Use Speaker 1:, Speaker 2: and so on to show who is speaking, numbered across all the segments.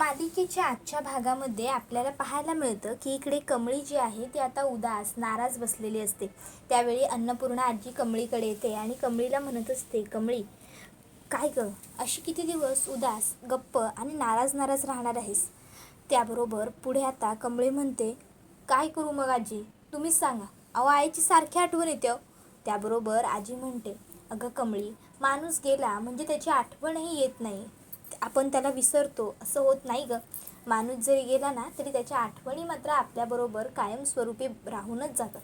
Speaker 1: मालिकेच्या आजच्या भागामध्ये आपल्याला पाहायला मिळतं की इकडे कमळी जी आहे ती आता उदास नाराज बसलेली असते। त्यावेळी अन्नपूर्णा आजी कमळीकडे येते आणि कमळीला म्हणत असते, कमळी काय ग, अशी किती दिवस उदास गप्प आणि नाराज नाराज राहणार आहेस? त्याबरोबर पुढे आता कमळी म्हणते, काय करू मग आजी, तुम्हीच सांगा, अहो आईची सारखी आठवण येते हो। त्याबरोबर आजी म्हणते, अगं कमळी, माणूस गेला म्हणजे त्याची आठवणही येत नाही, आपण त्याला विसरतो असं होत नाही ग। माणूस जरी गेला ना तरी त्याच्या आठवणी मात्र आपल्याबरोबर कायमस्वरूपी राहूनच जातात,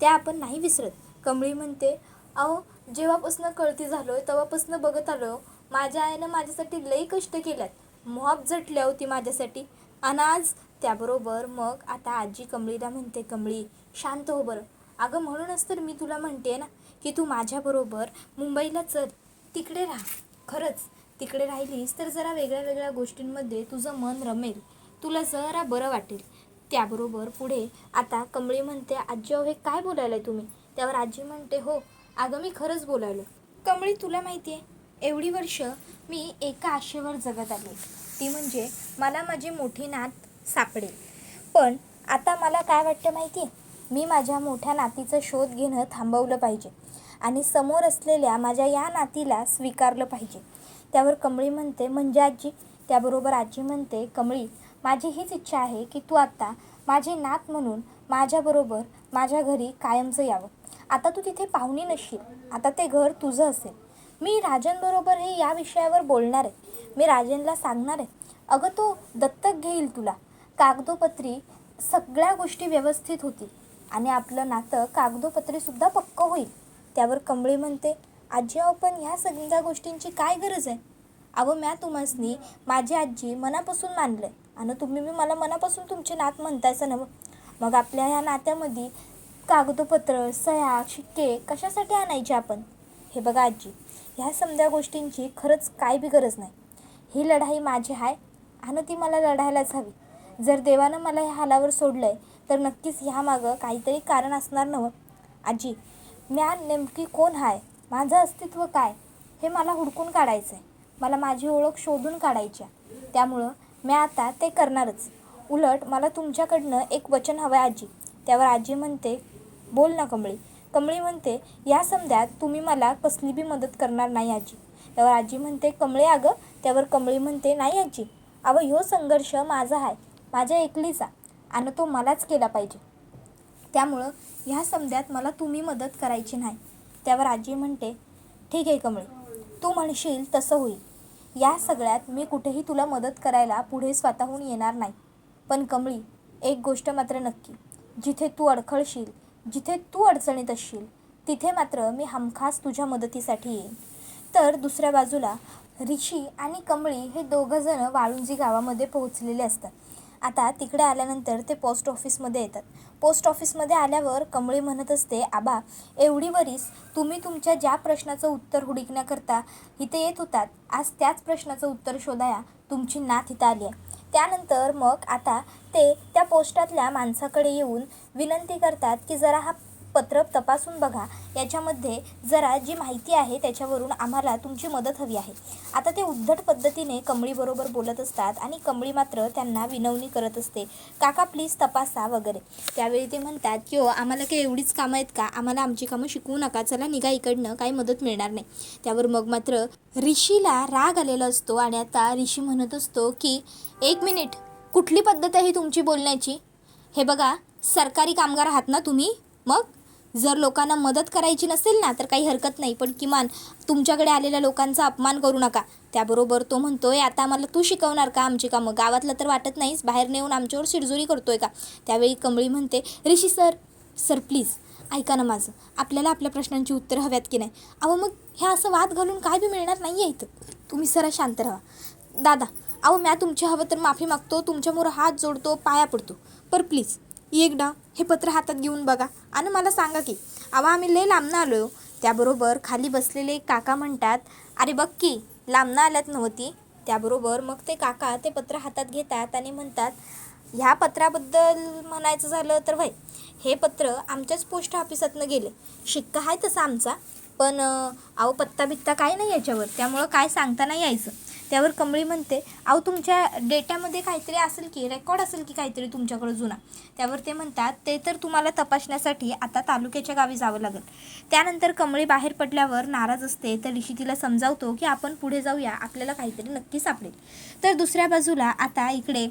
Speaker 1: त्या आपण नाही विसरत। कमळी म्हणते, अहो जेव्हापासून कळती झालोय तेव्हापासून बघत आलो, माझ्या आईनं माझ्यासाठी लई कष्ट केल्यात, मोहाब झटल्या होती माझ्यासाठी आणि आज। त्याबरोबर मग आता आजी कमळीला म्हणते, कमळी शांत हो बरं, अगं म्हणूनच तर मी तुला म्हणते ना की तू माझ्याबरोबर मुंबईला चल, तिकडे राहा। खरंच तिकडे राहिलीस तर जरा वेगळ्या वेगळ्या गोष्टींमध्ये तुझं मन रमेल, तुला जरा बरं वाटेल। त्याबरोबर पुढे आता कमळी म्हणते, आजी अहो हे काय बोलायलाय तुम्ही? त्यावर आजी म्हणते, हो अगं मी खरंच बोलायलो। कमळी तुला माहिती आहे, एवढी वर्ष मी एका आशेवर जगत आले, ती म्हणजे मला माझी मोठी नात सापडेल। पण आता मला काय वाटतं माहिती आहे, मी माझ्या मोठ्या नातीचा शोध घेणं थांबवलं पाहिजे आणि समोर असलेल्या माझ्या या नातीला स्वीकारलं पाहिजे। त्यावर कमळी म्हणते, म्हणजे आजी? त्याबरोबर आजी म्हणते, कमळी माझी हीच इच्छा आहे की तू आता माझी नात म्हणून माझ्याबरोबर माझ्या घरी कायमचं यावं। आता तू तिथे पाहुणी नसशील, आता ते घर तुझं असेल। मी राजनबरोबर हे या विषयावर बोलणार आहे, मी राजनला सांगणार आहे, अगं तो दत्तक घेईल तुला, कागदोपत्री सगळ्या गोष्टी व्यवस्थित होतील आणि आपलं नातं कागदोपत्रीसुद्धा पक्कं होईल। त्यावर कमळी म्हणते, आजी अहो पण ह्या सगळ्या गोष्टींची काय गरज आहे? अहो म्या तुम्हासनी माझी आजी मनापासून मानलं आहे आणि तुम्ही मी मला मनापासून तुमची नात म्हणतायचं ना, मग आपल्या ह्या नात्यामध्ये कागदोपत्र सह्या शिक्के कशासाठी आणायचे आपण? हे बघा आजी, ह्या समध्या गोष्टींची खरंच काय बी गरज नाही, ही लढाई माझी आहे आणि ती मला लढायलाच हवी। जर देवानं मला ह्या हालावर सोडलं आहे तर नक्कीच ह्यामागं काहीतरी कारण असणार नव्हं। आजी म्या नेमकी कोण आहे, माझं अस्तित्व काय, हे मला हुडकून काढायचं आहे, मला माझी ओळख शोधून काढायची आहे, त्यामुळं मी आता ते करणारच। उलट मला तुमच्याकडनं एक वचन हवं आहे आजी। त्यावर आजी म्हणते, बोल ना कमळी। कमळी म्हणते, या समध्यात तुम्ही मला कसली बी मदत करणार नाही आजी। त्यावर आजी म्हणते, कमळी अगं। त्यावर कमळी म्हणते, नाही आजी, अहो ह्यो संघर्ष माझा आहे, माझ्या एकलीचा, आणि तो मलाच केला पाहिजे, त्यामुळं ह्या समध्यात मला तुम्ही मदत करायची नाही। त्यावर आजी म्हणते, ठीक आहे कमळी, तू म्हणशील तसं होईल, या सगळ्यात मी कुठेही तुला मदत करायला पुढे स्वतःहून येणार नाही। पण कमळी एक गोष्ट मात्र नक्की, जिथे तू अडखळशील, जिथे तू अडचणीत असशील, तिथे मात्र मी हमखास तुझ्या मदतीसाठी येईन। तर दुसऱ्या बाजूला ऋषी आणि कमळी हे दोघंजणं वाळुंजी गावामध्ये पोहोचलेले असतात। आता तिकडे आल्यानंतर ते पोस्ट ऑफिसमध्ये येतात। पोस्ट ऑफिसमध्ये आल्यावर कमळी म्हणत असते, आबा एवढी वरीस तुम्ही तुमच्या ज्या प्रश्नाचं उत्तर हुडकण्याकरता इथे येत होतात, आज त्याच प्रश्नाचं उत्तर शोधाया तुमची नात इथं आली आहे। त्यानंतर मग आता ते त्या पोस्टातल्या माणसाकडे येऊन विनंती करतात की जरा हा पत्र तपासून बघा, याच्यामध्ये जरा जी माहिती आहे त्याच्यावरून आम्हाला तुमची मदत हवी आहे। आता ते उद्धट पद्धतीने कमळीबरोबर बोलत असतात आणि कमळी मात्र त्यांना विनवणी करत असते, काका प्लीज तपासा वगैरे। त्यावेळी ते म्हणतात की हो आम्हाला काही एवढीच कामं आहेत का, आम्हाला आमची कामं शिकवू नका, चला निघा इकडनं, काही मदत मिळणार नाही। त्यावर मग मात्र ऋषीला राग आलेला असतो आणि आता ऋषी म्हणत असतो की एक मिनिट, कुठली पद्धत आहे तुमची बोलण्याची? हे बघा सरकारी कामगार आहात ना तुम्ही, मग जर लोकांना मदत करायची नसेल ना तर काही हरकत नाही, पण किमान तुमच्याकडे आलेल्या लोकांचा अपमान करू नका। त्याबरोबर तो म्हणतोय, आता आम्हाला तू शिकवणार का आमची कामं? गावातलं तर वाटत नाहीस, बाहेर नेऊन आमच्यावर शिरजोरी करतोय का? त्यावेळी कमळी म्हणते, ऋषी सर प्लीज ऐका ना माझं, आपल्याला आपल्या प्रश्नांची उत्तरं हव्यात की नाही? अहो मग ह्या असं वाद घालून काय बी मिळणार नाही आहे इथं, तुम्ही जरा शांत राहा। दादा अहो म्या तुमची हवं तर माफी मागतो, तुमच्यामुळं हात जोडतो, पाया पडतो, पर प्लीज एकदा हे पत्र हातात घेऊन बघा आणि मला सांगा की अहो आम्ही लय लांबनं आलो। त्याबरोबर खाली बसलेले काका म्हणतात, अरे बघ की लांबनं आल्यात नव्हती। त्याबरोबर मग ते काका ते पत्र हातात घेतात आणि म्हणतात, ह्या पत्राबद्दल म्हणायचं झालं तर भाई हे पत्र आमच्याच पोस्ट ऑफिसातनं गेले, शिक्का आहे तसा आमचा, पण अहो पत्ता बित्ता काय नाही याच्यावर, त्यामुळं काय सांगता नाही यायचं। त्यावर कमळी म्हणते, अहो तुमच्या डेटामध्ये काहीतरी असेल की, रेकॉर्ड असेल की काहीतरी तुमच्याकडं जुना. त्यावर ते म्हणतात, ते तर तुम्हाला तपासण्यासाठी आता तालुक्याच्या गावी जावं लागेल. त्यानंतर कमळी बाहेर पडल्यावर नाराज असते, तर ऋषी तिला समजावतो की आपण पुढे जाऊया, आपल्याला काहीतरी नक्की सापडेल. तर दुसऱ्या बाजूला आता इकडे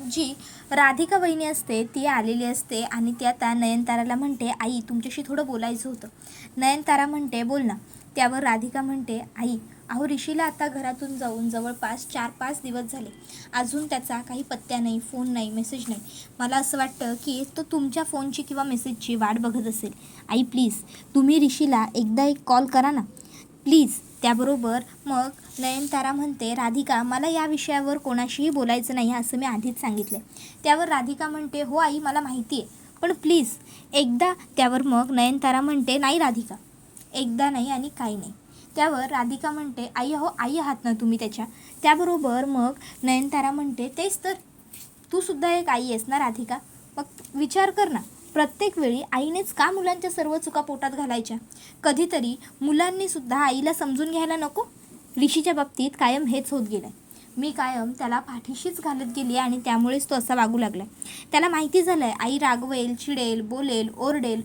Speaker 1: जी राधिका वहिनी असते ती आलेली असते आणि ती आता नयनताराला म्हणते, आई तुमच्याशी थोडं बोलायचं होतं. नयनतारा म्हणते, बोल ना. त्यावर राधिका म्हणते, आई अहो ऋषीला आता घरातून जाऊन जवळपास 4-5 दिवस झाले, अजून त्याचा काही पत्त्या नाही, फोन नाही, मेसेज नाही. मला असं वाटतं की तो तुमच्या फोनची किंवा मेसेजची वाट बघत असेल. आई प्लीज तुम्ही ऋषीला एकदा एक कॉल करा ना प्लीज. त्याबरोबर मग नयनतारा म्हणते, राधिका मला या विषयावर कोणाशीही बोलायचं नाही असं मी आधीच सांगितलं. त्यावर राधिका म्हणते, हो आई मला माहिती आहे, पण प्लीज एकदा. त्यावर मग नयनतारा म्हणते, नाही राधिका एकदा नाही आणि काही नाही. त्यावर राधिका म्हणते, आई हो आई आहात ना तुम्ही त्याच्या. त्याबरोबर मग नयनतारा म्हणते, तेच तर, तू सुद्धा एक आई आहेस ना राधिका, मग विचार कर ना, प्रत्येक वेळी आईनेच का मुलांच्या सर्व चुका पोटात घालायच्या? कधीतरी मुलांनी सुद्धा आईला समजून घ्यायला नको? ऋषीच्या बाबतीत कायम हेच होत गेलं. मी कायम त्याला पाठीशीच घालत गेली आणि त्यामुळेच तो असा वागू लागला. त्याला माहिती झालं आहे आई रागवेल, चिडेल, बोलेल, ओरडेल,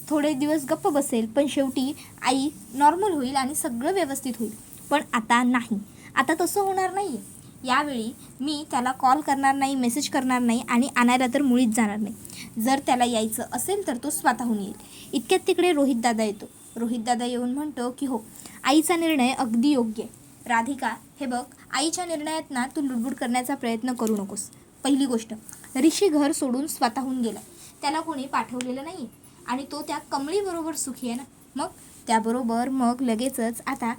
Speaker 1: थोडे दिवस गप्प बसेल, पण शेवटी आई नॉर्मल होईल आणि सगळं व्यवस्थित होईल. पण आता नाही, आता तसं होणार नाही. यावेळी मी त्याला कॉल करणार नाही, मेसेज करणार नाही आणि आणायला तर मुळीच जाणार नाही. जर त्याला यायचं असेल तर तो स्वतःहून येईल. इतक्यात तिकडे रोहितदादा येतो. रोहितदादा येऊन म्हणतो की हो आईचा निर्णय अगदी योग्य आहे. राधिका हे बघ, आईच्या निर्णयात ना तू लुडबुड करण्याचा प्रयत्न करू नकोस. पहिली गोष्ट, ऋषी घर सोडून स्वतःहून गेला, त्याला कोणी पाठवलेलं नाही आणि तो त्या कमळीबरोबर सुखी आहे ना. मग त्याबरोबर मग लगेचच आता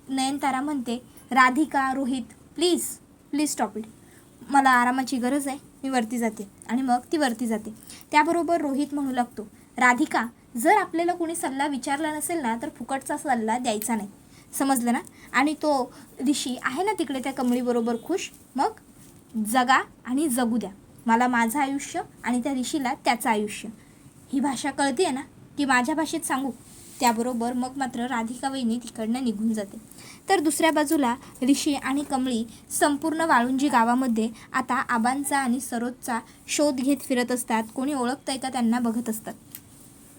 Speaker 1: नयनतारा म्हणते, Radhika Rohit please please stop it, मला आरामाची गरज आहे, मी वरती जाते. आणि मग ती वरती जाते. त्याबरोबर रोहित म्हणू लागतो, राधिका जर आपल्याला कोणी सल्ला विचारला नसेल ना तर फुकटचा सल्ला द्यायचा नाही, समजलं ना. आणि तो ऋषी आहे ना तिकडे त्या कमळीबरोबर खुश, मग जगा आणि जगू द्या, मला माझं आयुष्य आणि त्या ऋषीला त्याचं आयुष्य. ही भाषा कळते आहे ना की माझ्या भाषेत सांगू? त्याबरोबर मग मात्र राधिका वहिनी तिकडनं निघून जाते. तर दुसऱ्या बाजूला ऋषी आणि कमळी संपूर्ण वाळुंजी गावामध्ये आता आबांचा आणि सरोजचा शोध घेत फिरत असतात. कोणी ओळखतंय का त्यांना बघत असतात.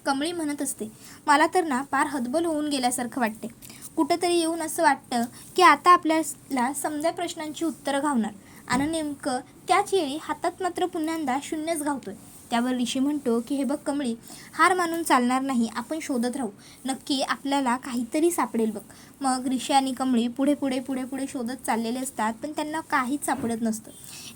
Speaker 1: कमळी म्हणत असते, मला तर ना पार हतबल होऊन गेल्यासारखं वाटते. कुठंतरी येऊन असं वाटतं की आता आपल्याला समजा प्रश्नांची उत्तरं घावणार आणि नेमकं त्याच वेळी हातात मात्र पुन्हा शून्यच घावतोय. त्यावर ऋषी म्हणतो की हे बघ कमळी, हार मानून चालणार नाही, आपण शोधत राहू, नक्की आपल्याला काहीतरी सापडेल बघ. मग ऋषी आणि कमळी पुढे पुढे पुढे पुढे शोधत चाललेले असतात, पण त्यांना काहीच सापडत नसतं.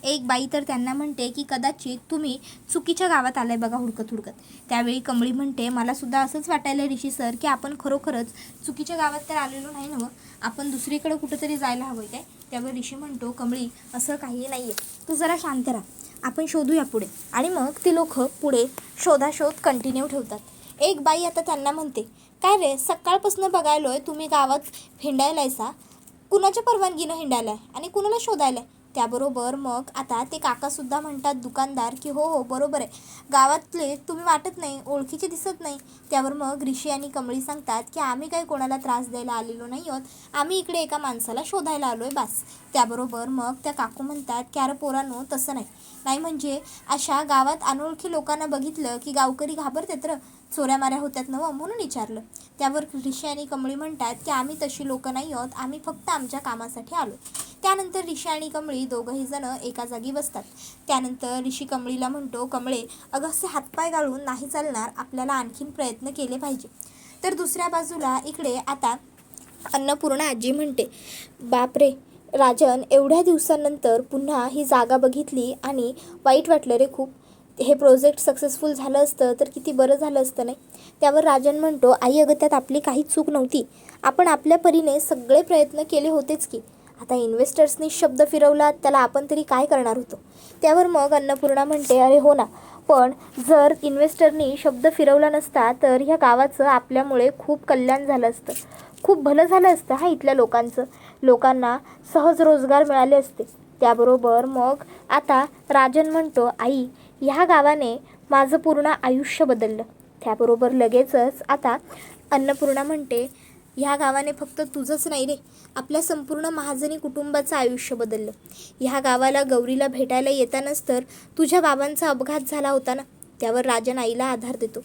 Speaker 1: एक बाई तर त्यांना म्हणते की कदाचित तुम्ही चुकीच्या गावात आलाय बघा हुडकत हुडकत. त्यावेळी कमळी म्हणते, मला सुद्धा असंच वाटायला ऋषी सर की आपण खरोखरच चुकीच्या गावात तर आलेलो नाही ना, आपण दुसरीकडे कुठंतरी जायला हवं काय. त्यावर ऋषी म्हणतो, कमळी असं काही नाही आहे, तू जरा शांत राहा, आपण शोधूया पुढे. आणि मग ती लोक पुढे शोधाशोध कंटिन्यू ठेवतात. एक बाई आता त्यांना म्हणते, काय रे सकाळपासून बघायलोय तुम्ही गावात हिंडायलायसा, कुणाच्या परवानगीनं हिंडायलाय आणि कुणाला शोधायलाय? त्याबरोबर मग आता ते काकासुद्धा म्हणतात दुकानदार की हो हो बरोबर आहे, गावातले तुम्ही वाटत नाही, ओळखीचे दिसत नाही. त्यावर मग ऋषी आणि कमळी सांगतात की आम्ही काही कोणाला त्रास द्यायला आलेलो नाही आहोत, आम्ही इकडे एका माणसाला शोधायला आलो आहे बास. त्याबरोबर मग त्या काकू म्हणतात की अरे पोरांनो तसं नाही, नाही म्हणजे अशा गावात अनोळखी लोकांना बघितलं की गावकरी घाबरतात तर चोऱ्या माऱ्या होत्यात नवं म्हणून विचारलं. त्यावर ऋषी आणि कमळी म्हणतात की आम्ही तशी लोकं नाही आहोत, आम्ही फक्त आमच्या कामासाठी आलो. त्यानंतर ऋषी आणि कमळी दोघंही जण एका जागी बसतात. त्यानंतर ऋषी कमळीला म्हणतो, कमळे अगं असे हातपाय गाळून नाही चालणार, आपल्याला आणखीन प्रयत्न केले पाहिजे. तर दुसऱ्या बाजूला इकडे आता अन्नपूर्णा आजी म्हणते, बापरे राजन, एवढ्या दिवसांनंतर पुन्हा ही जागा बघितली आणि वाईट वाटलं रे खूप. हे प्रोजेक्ट सक्सेसफुल झालं असतं तर किती बरं झालं असतं नाही. त्यावर राजन म्हणतो, आई अगं त्यात आपली काहीच चूक नव्हती, आपण आपल्या परीने सगळे प्रयत्न केले होतेच की. आता इन्व्हेस्टर्सनी शब्द फिरवला, त्याला आपण तरी काय करणार होतो. त्यावर मग अन्नपूर्णा म्हणते, अरे हो ना, पण जर इन्व्हेस्टरनी शब्द फिरवला नसता तर ह्या गावाचं आपल्यामुळे खूप कल्याण झालं असतं, खूप भलं झालं असतं. हा इथल्या लोकांना सहज रोजगार मिळाले असते. त्याबरोबर मग आता राजन म्हणतो, आई ह्या गावाने माझं पूर्ण आयुष्य बदललं. त्याबरोबर लगेचच आता अन्नपूर्णा म्हणते, ह्या गावाने फक्त तुझंच नाही रे, आपल्या संपूर्ण महाजनी कुटुंबाचं आयुष्य बदललं. ह्या गावाला गौरीला भेटायला येतानाच तर तुझ्या बाबांचा अपघात झाला होता ना. त्यावर राजन आईला आधार देतो.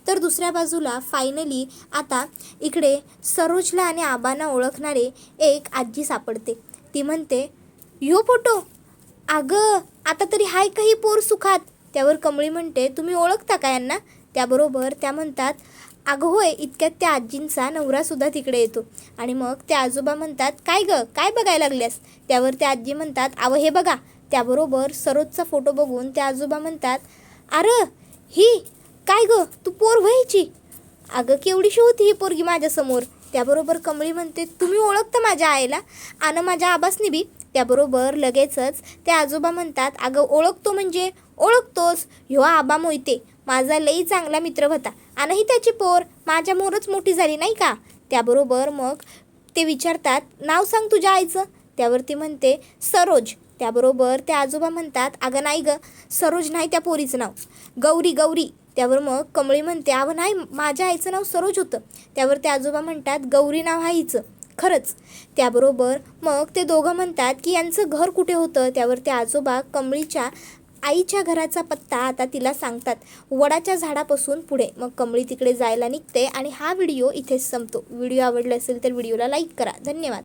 Speaker 1: तर दुसऱ्या बाजूला फायनली आता इकडे सरोजला आणि आबांना ओळखणारे एक आजी सापडते. ती म्हणते, ह्यो फोटो, अगं आता तरी हाय काही पोर सुखात. त्यावर कमळी म्हणते, तुम्ही ओळखता का यांना? त्याबरोबर त्या म्हणतात, अगं होय. इतक्यात त्या आजींचा नवरासुद्धा तिकडे येतो आणि मग त्या आजोबा म्हणतात, काय गं, काय बघायला लागल्यास? त्यावर त्या आजी म्हणतात, अवं हे बघा. त्याबरोबर सरोजचा फोटो बघून त्या आजोबा म्हणतात, अरे ही काय गं, तू पोर व्हायची? अगं केवढीशी होती ही पोरगी माझ्यासमोर. त्याबरोबर कमळी म्हणते, तुम्ही ओळखता माझ्या आईला आणि माझ्या आबासनी बी? त्याबरोबर लगेचच त्या आजोबा म्हणतात, अगं ओळखतो म्हणजे ओळखतोस, ह्यो आबा मोहिते माझा लई चांगला मित्र होता आणि ही त्याची पोर माझ्यामोरच मोठी झाली नाही का? त्याबरोबर मग ते विचारतात, नाव सांग तुझ्या आईचं. त्यावरती म्हणते, सरोज. त्याबरोबर त्या आजोबा म्हणतात, अगं नाही गं, सरोज नाही त्या पोरीचं नाव, गौरी गौरी. त्यावर मग कमळी म्हणते, अवं नाही, माझ्या आईचं नाव सरोज होतं. त्यावर ते आजोबा म्हणतात, गौरी नाव आहे हिचं खरंच. त्याबरोबर मग ते दोघं म्हणतात की यांचं घर कुठे होतं. त्यावर ते आजोबा कमळीच्या आईच्या घराचा पत्ता आता तिला सांगतात, वडाच्या झाडापासून पुढे. मग कमळी तिकडे जायला निघते आणि हा व्हिडिओ इथेच संपतो. व्हिडिओ आवडला असेल तर व्हिडिओला लाईक करा. धन्यवाद.